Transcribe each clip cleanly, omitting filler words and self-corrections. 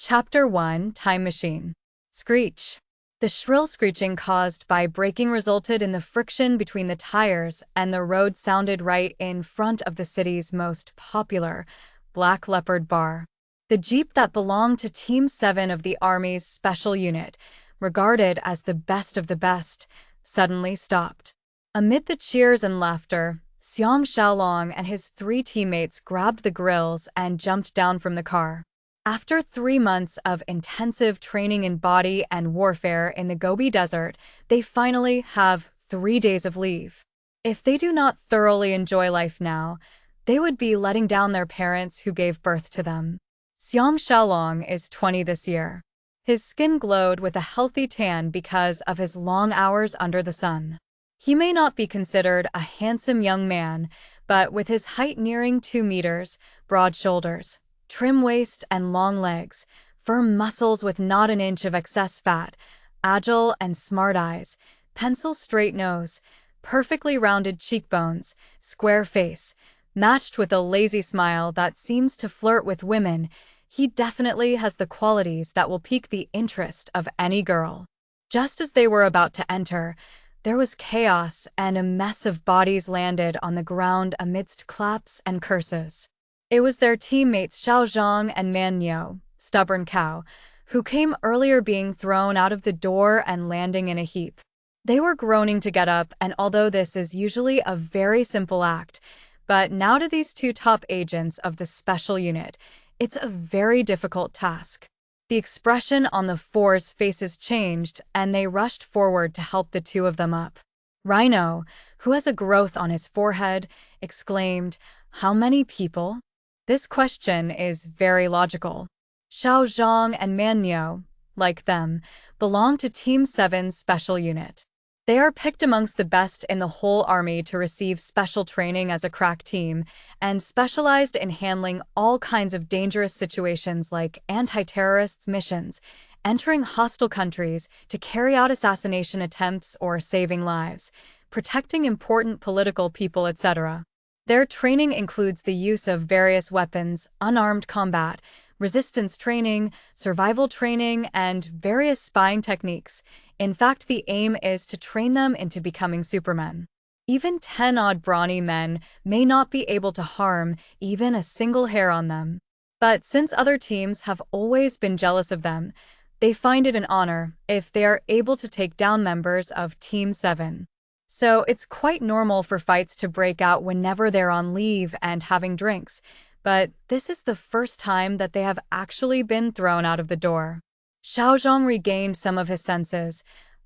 Chapter 1 Time Machine. Screech. The shrill screeching caused by braking resulted in the friction between the tires, and the road sounded right in front of the city's most popular Black Leopard bar. The Jeep that belonged to Team 7 of the Army's Special Unit, regarded as the best of the best, suddenly stopped. Amid the cheers and laughter, Xang Shalong and his 3 teammates grabbed the grills and jumped down from the car. After 3 months of intensive training in body and warfare in the Gobi Desert, they finally have 3 days of leave. If they do not thoroughly enjoy life now, they would be letting down their parents who gave birth to them. Xang Shalong is 20 this year. His skin glowed with a healthy tan because of his long hours under the sun. He may not be considered a handsome young man, but with his height nearing 2 meters, broad shoulders, trim waist and long legs, firm muscles with not an inch of excess fat, agile and smart eyes, pencil-straight nose, perfectly rounded cheekbones, square face, matched with a lazy smile that seems to flirt with women, he definitely has the qualities that will pique the interest of any girl. Just as they were about to enter, there was chaos and a mess of bodies landed on the ground amidst claps and curses. It was their teammates Xiaozhang and Manyo, stubborn cow, who came earlier being thrown out of the door and landing in a heap. They were groaning to get up, and although this is usually a very simple act, but now to these 2 top agents of the special unit, it's a very difficult task. The expression on the 4's faces changed, and they rushed forward to help the 2 of them up. Rhino, who has a growth on his forehead, exclaimed, "How many people?" This question is very logical. Xiao Zhang and Manyo, like them, belong to Team 7's special unit. They are picked amongst the best in the whole army to receive special training as a crack team, and specialized in handling all kinds of dangerous situations like anti-terrorist missions, entering hostile countries to carry out assassination attempts or saving lives, protecting important political people, etc. Their training includes the use of various weapons, unarmed combat, resistance training, survival training, and various spying techniques. In fact, the aim is to train them into becoming supermen. Even 10-odd brawny men may not be able to harm even a single hair on them. But since other teams have always been jealous of them, they find it an honor if they are able to take down members of Team 7. So it's quite normal for fights to break out whenever they're on leave and having drinks, but this is the first time that they have actually been thrown out of the door. Xiaozhang regained some of his senses,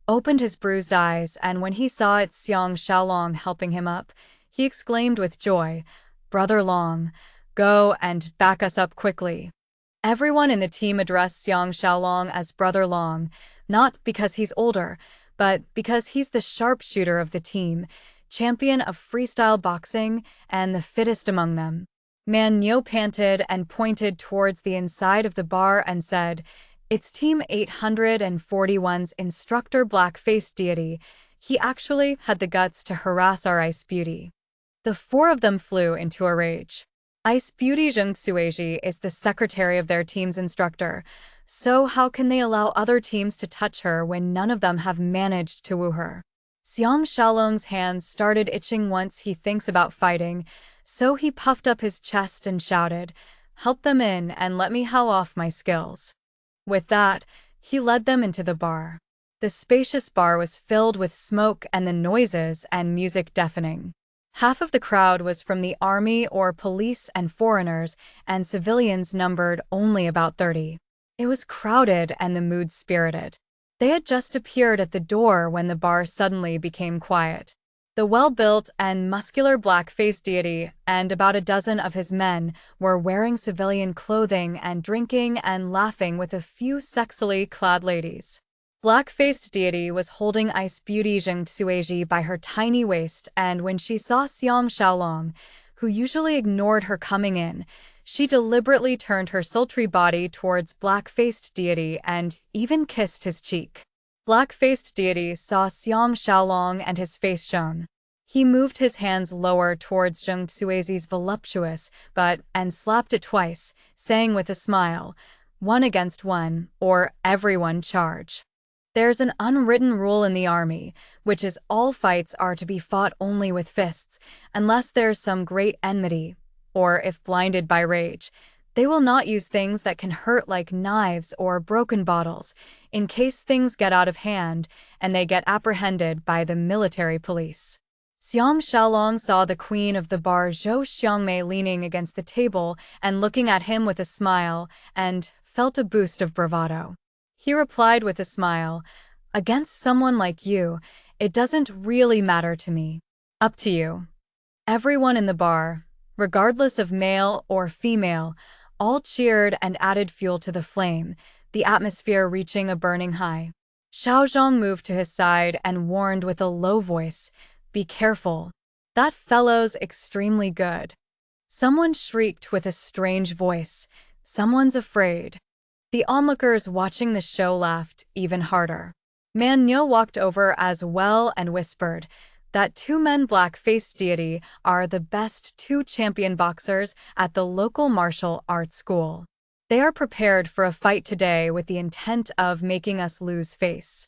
opened his bruised eyes, and when he saw it's Xang Shalong helping him up, he exclaimed with joy, "Brother Long, go and back us up quickly." Everyone in the team addressed Xang Shalong as Brother Long, not because he's older, but because he's the sharpshooter of the team, champion of freestyle boxing, and the fittest among them. Manyo panted and pointed towards the inside of the bar and said, "It's Team 841's instructor Blackface Deity. He actually had the guts to harass our Ice Beauty." The 4 of them flew into a rage. Ice Beauty Xang Shalong is the secretary of their team's instructor, so how can they allow other teams to touch her when none of them have managed to woo her? Xang Shalong's hands started itching once he thinks about fighting, so he puffed up his chest and shouted, "Help them in and let me show off my skills." With that, he led them into the bar. The spacious bar was filled with smoke and the noises and music deafening. Half of the crowd was from the army or police and foreigners, and civilians numbered only about 30. It was crowded and the mood spirited. They had just appeared at the door when the bar suddenly became quiet. The well-built and muscular Blackface Deity and about a dozen of his men were wearing civilian clothing and drinking and laughing with a few sexily clad ladies. Black-faced Deity was holding Ice Beauty Xang Shalong by her tiny waist, and when she saw Xang Shalong, who usually ignored her coming in, she deliberately turned her sultry body towards Black-faced Deity and even kissed his cheek. Black-faced Deity saw Xang Shalong and his face shone. He moved his hands lower towards Xang Shalong's voluptuous butt and slapped it twice, saying with a smile, one against one, or everyone charge. There's an unwritten rule in the army, which is all fights are to be fought only with fists, unless there's some great enmity, or if blinded by rage. They will not use things that can hurt like knives or broken bottles, in case things get out of hand and they get apprehended by the military police. Xang Shalong saw the queen of the bar Zhou Xiangmei leaning against the table and looking at him with a smile, and felt a boost of bravado. He replied with a smile, "Against someone like you, it doesn't really matter to me. Up to you." Everyone in the bar, regardless of male or female, all cheered and added fuel to the flame, the atmosphere reaching a burning high. Xiao Zhang moved to his side and warned with a low voice, "Be careful. That fellow's extremely good." Someone shrieked with a strange voice, "Someone's afraid." The onlookers watching the show laughed even harder. Man Nyo walked over as well and whispered that two men Blackface Deity are the best two champion boxers at the local martial arts school. They are prepared for a fight today with the intent of making us lose face.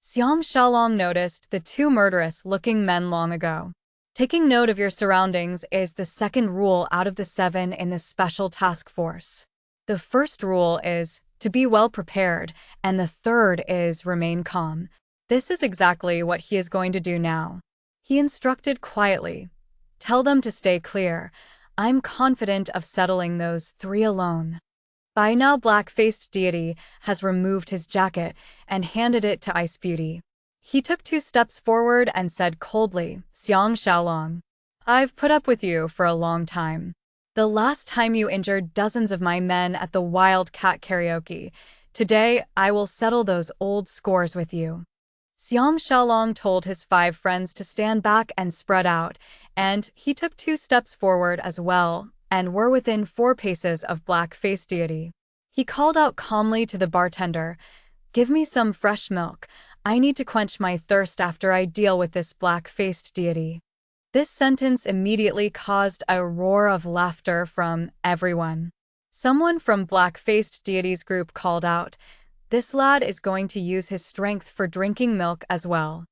Xang Shalong noticed the two murderous-looking men long ago. Taking note of your surroundings is the second rule out of the 7 in the special task force. The first rule is to be well prepared, and the third is remain calm. This is exactly what he is going to do now. He instructed quietly, "Tell them to stay clear. I'm confident of settling those 3 alone." By now Black-Faced Deity has removed his jacket and handed it to Ice Beauty. He took 2 steps forward and said coldly, "Xang Shalong, I've put up with you for a long time. The last time you injured dozens of my men at the Wild Cat Karaoke. Today, I will settle those old scores with you." Xang Shalong told his 5 friends to stand back and spread out, and he took 2 steps forward as well, and were within 4 paces of Black-Faced Deity. He called out calmly to the bartender, "Give me some fresh milk. I need to quench my thirst after I deal with this Black-Faced Deity." This sentence immediately caused a roar of laughter from everyone. Someone from Black-Faced Deity's group called out, "This lad is going to use his strength for drinking milk as well."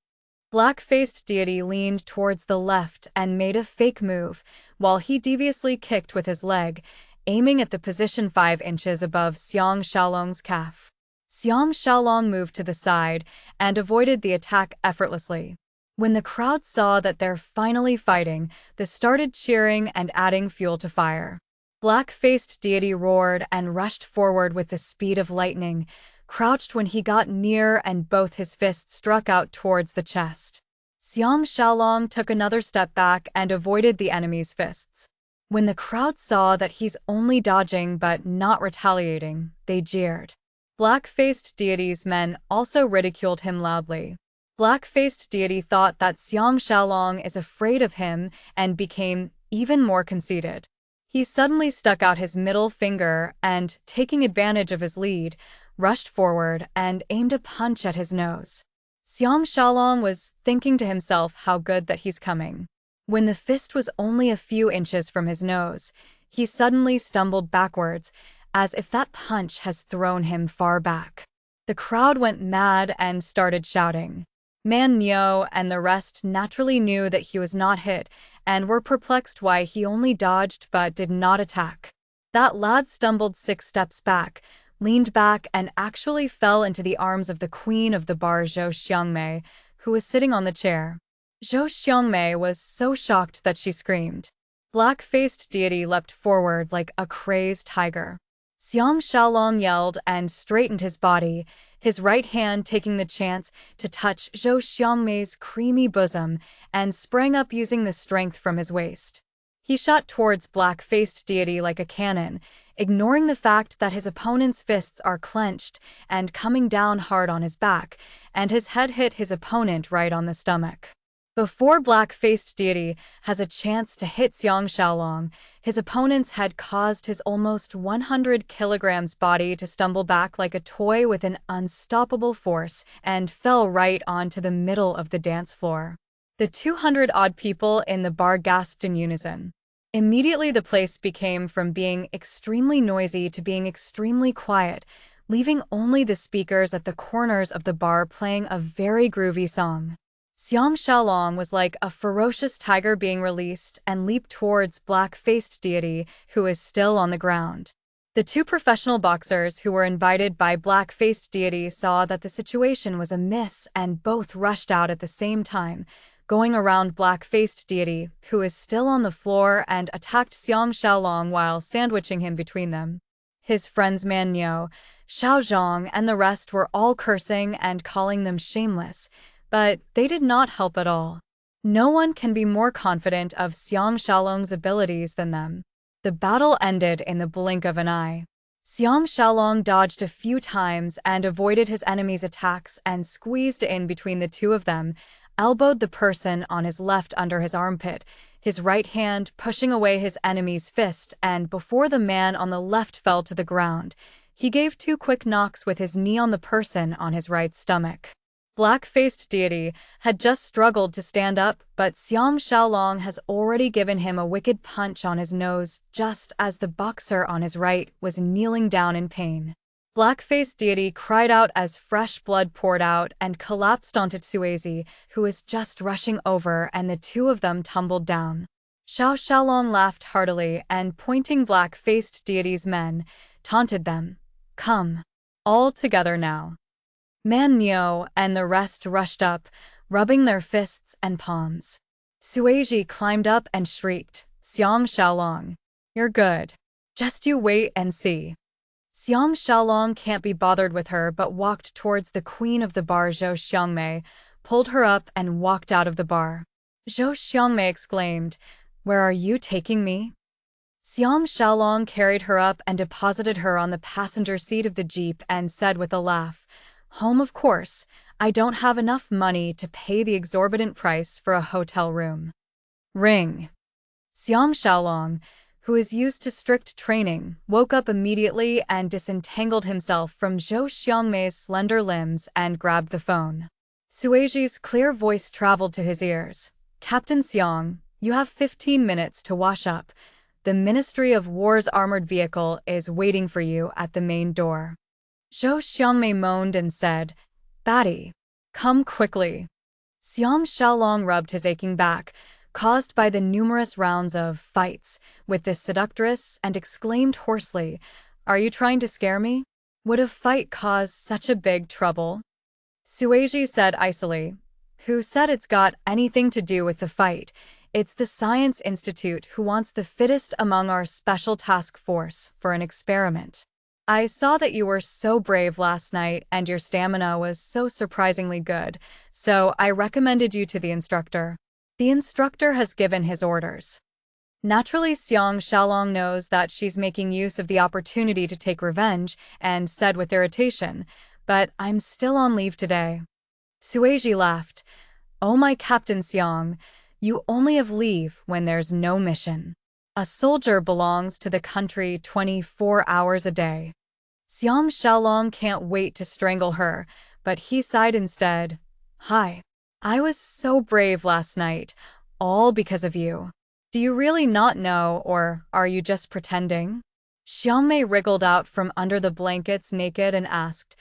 Black-Faced Deity leaned towards the left and made a fake move, while he deviously kicked with his leg, aiming at the position 5 inches above Xang Shalong's calf. Xang Shalong moved to the side and avoided the attack effortlessly. When the crowd saw that they're finally fighting, they started cheering and adding fuel to fire. Black-Faced Deity roared and rushed forward with the speed of lightning, crouched when he got near and both his fists struck out towards the chest. Xang Shalong took another step back and avoided the enemy's fists. When the crowd saw that he's only dodging but not retaliating, they jeered. Black-Faced Deity's men also ridiculed him loudly. Black-Faced Deity thought that Xang Shalong is afraid of him and became even more conceited. He suddenly stuck out his middle finger and, taking advantage of his lead, rushed forward and aimed a punch at his nose. Xang Shalong was thinking to himself how good that he's coming. When the fist was only a few inches from his nose, he suddenly stumbled backwards, as if that punch has thrown him far back. The crowd went mad and started shouting. Man Nyo and the rest naturally knew that he was not hit and were perplexed why he only dodged but did not attack. That lad stumbled 6 steps back, leaned back and actually fell into the arms of the queen of the bar Zhou Xiangmei, who was sitting on the chair. Zhou Xiangmei was so shocked that she screamed. Black-Faced Deity leapt forward like a crazed tiger. Xang Shalong yelled and straightened his body, his right hand taking the chance to touch Zhou Xiangmei's creamy bosom, and sprang up using the strength from his waist. He shot towards Black-Faced Deity like a cannon, ignoring the fact that his opponent's fists are clenched and coming down hard on his back, and his head hit his opponent right on the stomach. Before Black-Faced Deity has a chance to hit Xang Shalong, his opponent's head caused his almost 100 kilograms body to stumble back like a toy with an unstoppable force and fell right onto the middle of the dance floor. The 200-odd people in the bar gasped in unison. Immediately the place became from being extremely noisy to being extremely quiet, leaving only the speakers at the corners of the bar playing a very groovy song. Xang Shalong was like a ferocious tiger being released and leaped towards Blackface Deity, who is still on the ground. The two professional boxers who were invited by Blackface Deity saw that the situation was amiss and both rushed out at the same time, going around Black-faced Deity, who is still on the floor, and attacked Xang Shalong while sandwiching him between them. His friends Man Nyo, Xiao Zhang, and the rest were all cursing and calling them shameless, but they did not help at all. No one can be more confident of Xang Shalong's abilities than them. The battle ended in the blink of an eye. Xang Shalong dodged a few times and avoided his enemy's attacks and squeezed in between the two of them, elbowed the person on his left under his armpit, his right hand pushing away his enemy's fist, and before the man on the left fell to the ground, he gave two quick knocks with his knee on the person on his right stomach. Black-faced Deity had just struggled to stand up, but Xang Shalong has already given him a wicked punch on his nose just as the boxer on his right was kneeling down in pain. Black-faced Deity cried out as fresh blood poured out and collapsed onto Tsuezi, who was just rushing over, and the two of them tumbled down. Xiao Shalong laughed heartily and, pointing Black-faced Deity's men, taunted them. "Come. All together now." Man Nyo and the rest rushed up, rubbing their fists and palms. Tsuezi climbed up and shrieked, "Xang Shalong, you're good. Just you wait and see." Xang Shalong can't be bothered with her but walked towards the queen of the bar, Zhou Xiangmei, pulled her up and walked out of the bar. Zhou Xiangmei exclaimed, "Where are you taking me?" Xang Shalong carried her up and deposited her on the passenger seat of the jeep and said with a laugh, "Home, of course. I don't have enough money to pay the exorbitant price for a hotel room." Ring. Xang Shalong, who is used to strict training, woke up immediately and disentangled himself from Zhou Xiangmei's slender limbs and grabbed the phone. Tsuezi's clear voice traveled to his ears. "Captain Xiang, you have 15 minutes to wash up. The Ministry of War's armored vehicle is waiting for you at the main door." Zhou Xiangmei moaned and said, "Batty, come quickly." Xang Shalong rubbed his aching back, caused by the numerous rounds of fights with this seductress, and exclaimed hoarsely, "Are you trying to scare me? Would a fight cause such a big trouble?" Tsuezi said icily, "Who said it's got anything to do with the fight? It's the Science Institute who wants the fittest among our special task force for an experiment. I saw that you were so brave last night and your stamina was so surprisingly good, so I recommended you to the instructor. The instructor has given his orders." Naturally, Xang Shalong knows that she's making use of the opportunity to take revenge and said with irritation, "But I'm still on leave today." Tsuezi laughed, "Oh my Captain Xiang, you only have leave when there's no mission. A soldier belongs to the country 24 hours a day." Xang Shalong can't wait to strangle her, but he sighed instead. "Hi. I was so brave last night, all because of you. Do you really not know, or are you just pretending?" Xiangmei wriggled out from under the blankets naked and asked,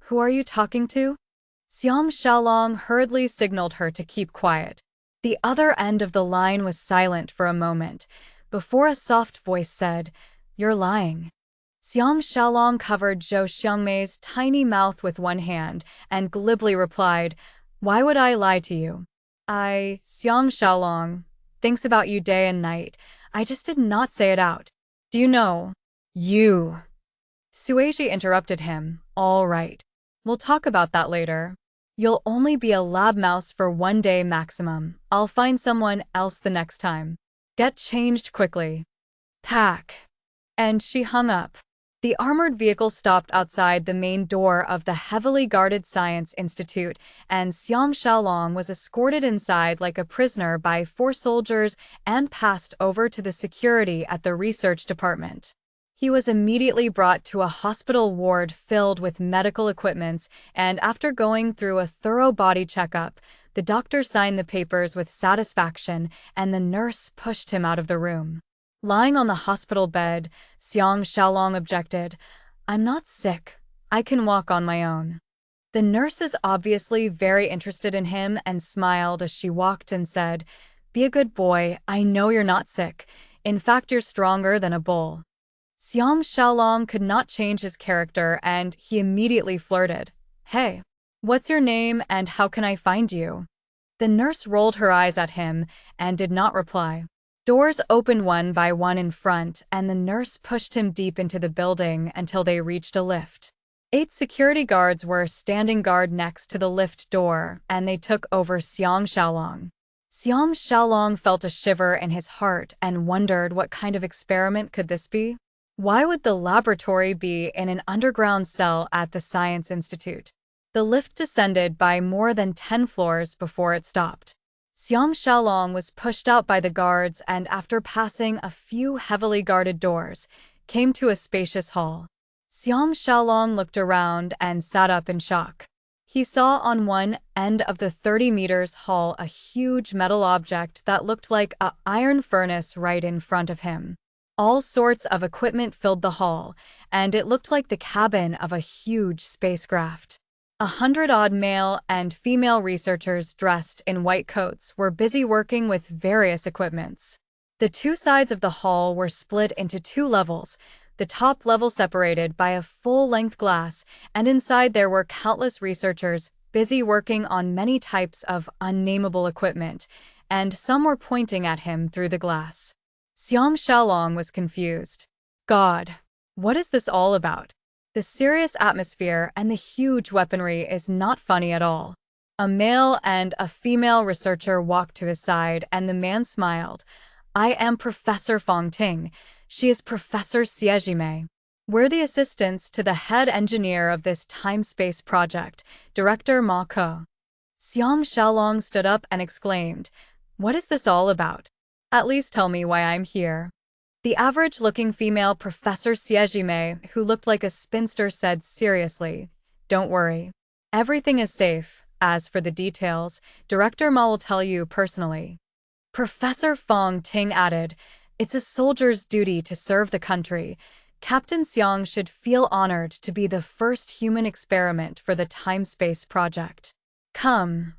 "Who are you talking to?" Xang Shalong hurriedly signaled her to keep quiet. The other end of the line was silent for a moment, before a soft voice said, "You're lying." Xang Shalong covered Zhou Xiangmei's tiny mouth with one hand and glibly replied, "Why would I lie to you? Xang Shalong, thinks about you day and night. I just did not say it out. Do you know?" "You." Tsuezi interrupted him, "All right. We'll talk about that later. You'll only be a lab mouse for 1 day maximum. I'll find someone else the next time. Get changed quickly. Pack." And she hung up. The armored vehicle stopped outside the main door of the heavily guarded Science Institute, and Xang Shalong was escorted inside like a prisoner by 4 soldiers and passed over to the security at the research department. He was immediately brought to a hospital ward filled with medical equipments, and after going through a thorough body checkup, the doctor signed the papers with satisfaction, and the nurse pushed him out of the room. Lying on the hospital bed, Xang Shalong objected, "I'm not sick. I can walk on my own." The nurse is obviously very interested in him and smiled as she walked and said, "Be a good boy. I know you're not sick. In fact, you're stronger than a bull." Xang Shalong could not change his character and he immediately flirted, "Hey, what's your name and how can I find you?" The nurse rolled her eyes at him and did not reply. Doors opened one by one in front, and the nurse pushed him deep into the building until they reached a lift. 8 security guards were standing guard next to the lift door, and they took over Xang Shalong. Xang Shalong felt a shiver in his heart and wondered what kind of experiment could this be? Why would the laboratory be in an underground cell at the Science Institute? The lift descended by more than 10 floors before it stopped. Xang Shalong was pushed out by the guards and, after passing a few heavily guarded doors, came to a spacious hall. Xang Shalong looked around and sat up in shock. He saw on one end of the 30 meters hall a huge metal object that looked like an iron furnace right in front of him. All sorts of equipment filled the hall, and it looked like the cabin of a huge spacecraft. 100-odd male and female researchers dressed in white coats were busy working with various equipments. The 2 sides of the hall were split into 2 levels, the top level separated by a full-length glass, and inside there were countless researchers busy working on many types of unnameable equipment, and some were pointing at him through the glass. Xang Shalong was confused. God, what is this all about? The serious atmosphere and the huge weaponry is not funny at all. A male and a female researcher walked to his side, and the man smiled. "I am Professor Fong Ting. She is Professor Xiejime. We're the assistants to the head engineer of this time-space project, Director Ma Ke." Xang Shalong stood up and exclaimed, "What is this all about? At least tell me why I'm here." The average-looking female Professor Xiejime, who looked like a spinster, said seriously, "Don't worry. Everything is safe. As for the details, Director Ma will tell you personally." Professor Fong Ting added, "It's a soldier's duty to serve the country. Captain Xiang should feel honored to be the first human experiment for the time-space project. Come."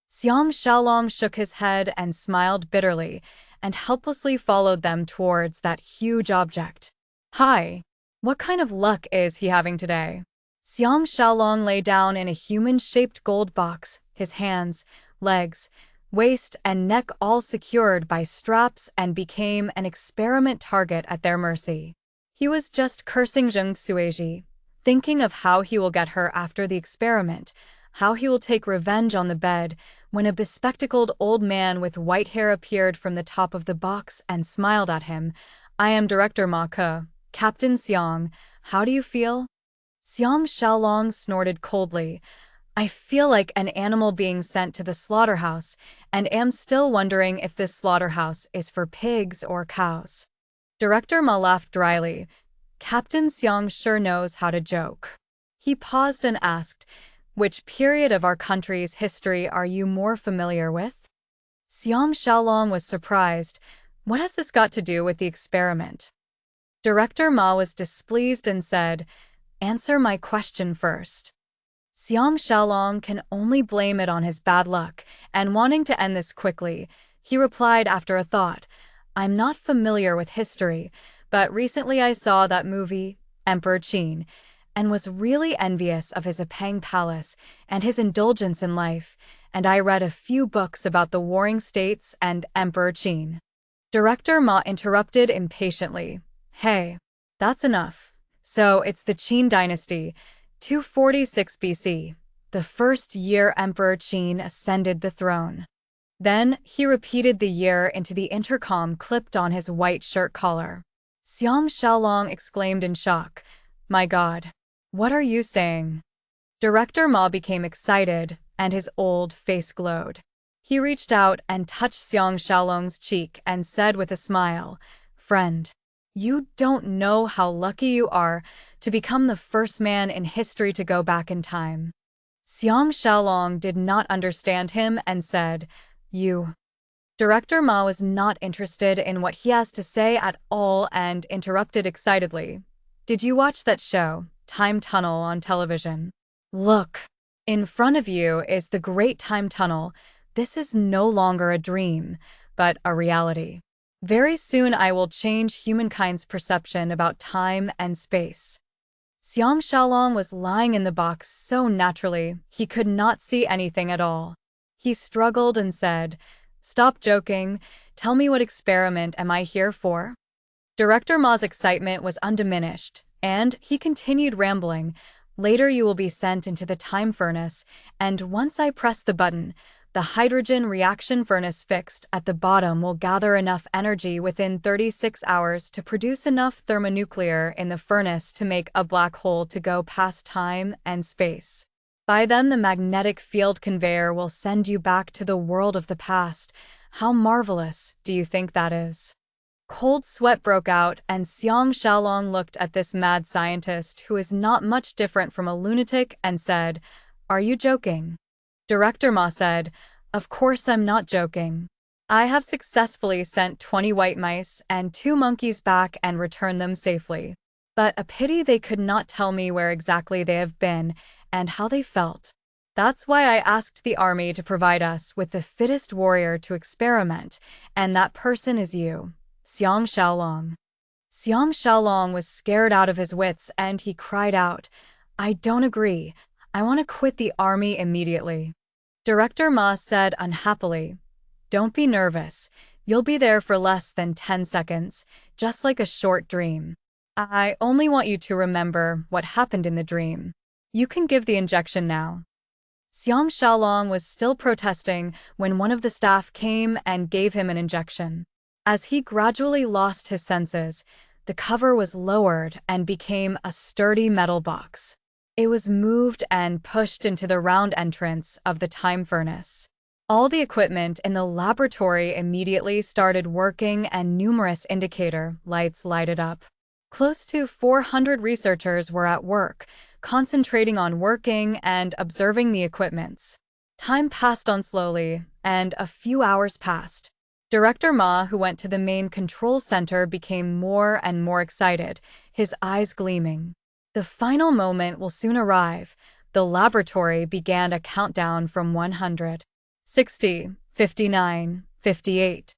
Xang Shalong shook his head and smiled bitterly, and helplessly followed them towards that huge object. "Hi, what kind of luck is he having today?" Xang Shalong lay down in a human-shaped gold box, his hands, legs, waist, and neck all secured by straps, and became an experiment target at their mercy. He was just cursing Zheng Suiji, thinking of how he will get her after the experiment, how he will take revenge on the bed, when a bespectacled old man with white hair appeared from the top of the box and smiled at him. "I am Director Ma Ke, Captain Xiang. How do you feel?" Xang Shalong snorted coldly. "I feel like an animal being sent to the slaughterhouse, and am still wondering if this slaughterhouse is for pigs or cows." Director Ma laughed dryly. "Captain Xiang sure knows how to joke." He paused and asked, "Which period of our country's history are you more familiar with?" Xang Shalong was surprised. What has this got to do with the experiment? Director Ma was displeased and said, "Answer my question first." Xang Shalong can only blame it on his bad luck, and wanting to end this quickly, he replied after a thought, "I'm not familiar with history, but recently I saw that movie, Emperor Qin, and was really envious of his Apang Palace and his indulgence in life, and I read a few books about the Warring States and Emperor Qin." Director Ma interrupted impatiently, "Hey, that's enough. So it's the Qin dynasty, 246 BC, the first year Emperor Qin ascended the throne." Then he repeated the year into the intercom clipped on his white shirt collar. Xang Shalong exclaimed in shock, "My God, what are you saying?" Director Ma became excited, and his old face glowed. He reached out and touched Xang Shalong's cheek and said with a smile, "Friend, you don't know how lucky you are to become the first man in history to go back in time." Xang Shalong did not understand him and said, "You Director Ma was not interested in what he has to say at all and interrupted excitedly. Did you watch that show, Time Tunnel, on television? Look, in front of you is the Great Time Tunnel. This is no longer a dream, but a reality. Very soon I will change humankind's perception about time and space. Xang Shalong was lying in the box so naturally he could not see anything at all. He struggled and said, "Stop joking. Tell me, what experiment am I here for?" Director Ma's excitement was undiminished, and he continued rambling. "Later you will be sent into the time furnace, and once I press the button, the hydrogen reaction furnace fixed at the bottom will gather enough energy within 36 hours to produce enough thermonuclear in the furnace to make a black hole to go past time and space. By then the magnetic field conveyor will send you back to the world of the past. How marvelous do you think that is?" Cold sweat broke out, and Xang Shalong looked at this mad scientist who is not much different from a lunatic and said, "Are you joking?" Director Ma said, "Of course I'm not joking. I have successfully sent 20 white mice and 2 monkeys back and returned them safely. But a pity they could not tell me where exactly they have been and how they felt. That's why I asked the army to provide us with the fittest warrior to experiment, and that person is you, Xang Shalong." Xang Shalong was scared out of his wits and he cried out, "I don't agree. I want to quit the army immediately." Director Ma said unhappily, "Don't be nervous. You'll be there for less than 10 seconds, just like a short dream. I only want you to remember what happened in the dream. You can give the injection now." Xang Shalong was still protesting when one of the staff came and gave him an injection. As he gradually lost his senses, the cover was lowered and became a sturdy metal box. It was moved and pushed into the round entrance of the time furnace. All the equipment in the laboratory immediately started working and numerous indicator lights lighted up. Close to 400 researchers were at work, concentrating on working and observing the equipments. Time passed on slowly, and a few hours passed. Director Ma, who went to the main control center, became more and more excited, his eyes gleaming. The final moment will soon arrive. The laboratory began a countdown from 100. 60, 59, 58.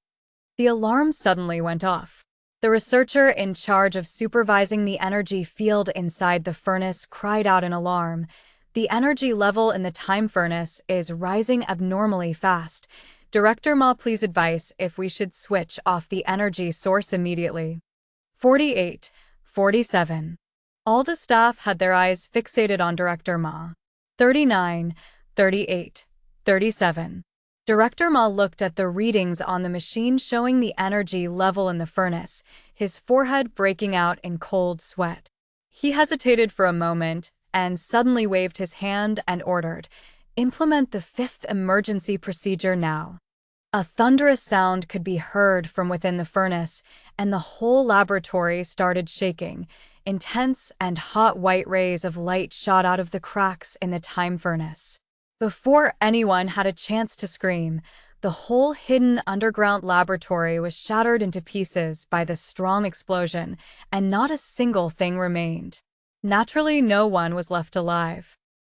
The alarm suddenly went off. The researcher in charge of supervising the energy field inside the furnace cried out in alarm. "The energy level in the time furnace is rising abnormally fast. Director Ma, please advise if we should switch off the energy source immediately." 48, 47. All the staff had their eyes fixated on Director Ma. 39, 38, 37. Director Ma looked at the readings on the machine showing the energy level in the furnace, his forehead breaking out in cold sweat. He hesitated for a moment and suddenly waved his hand and ordered, "Implement the 5th emergency procedure now." A thunderous sound could be heard from within the furnace, and the whole laboratory started shaking. Intense and hot white rays of light shot out of the cracks in the time furnace. Before anyone had a chance to scream, the whole hidden underground laboratory was shattered into pieces by the strong explosion, and not a single thing remained. Naturally, no one was left alive.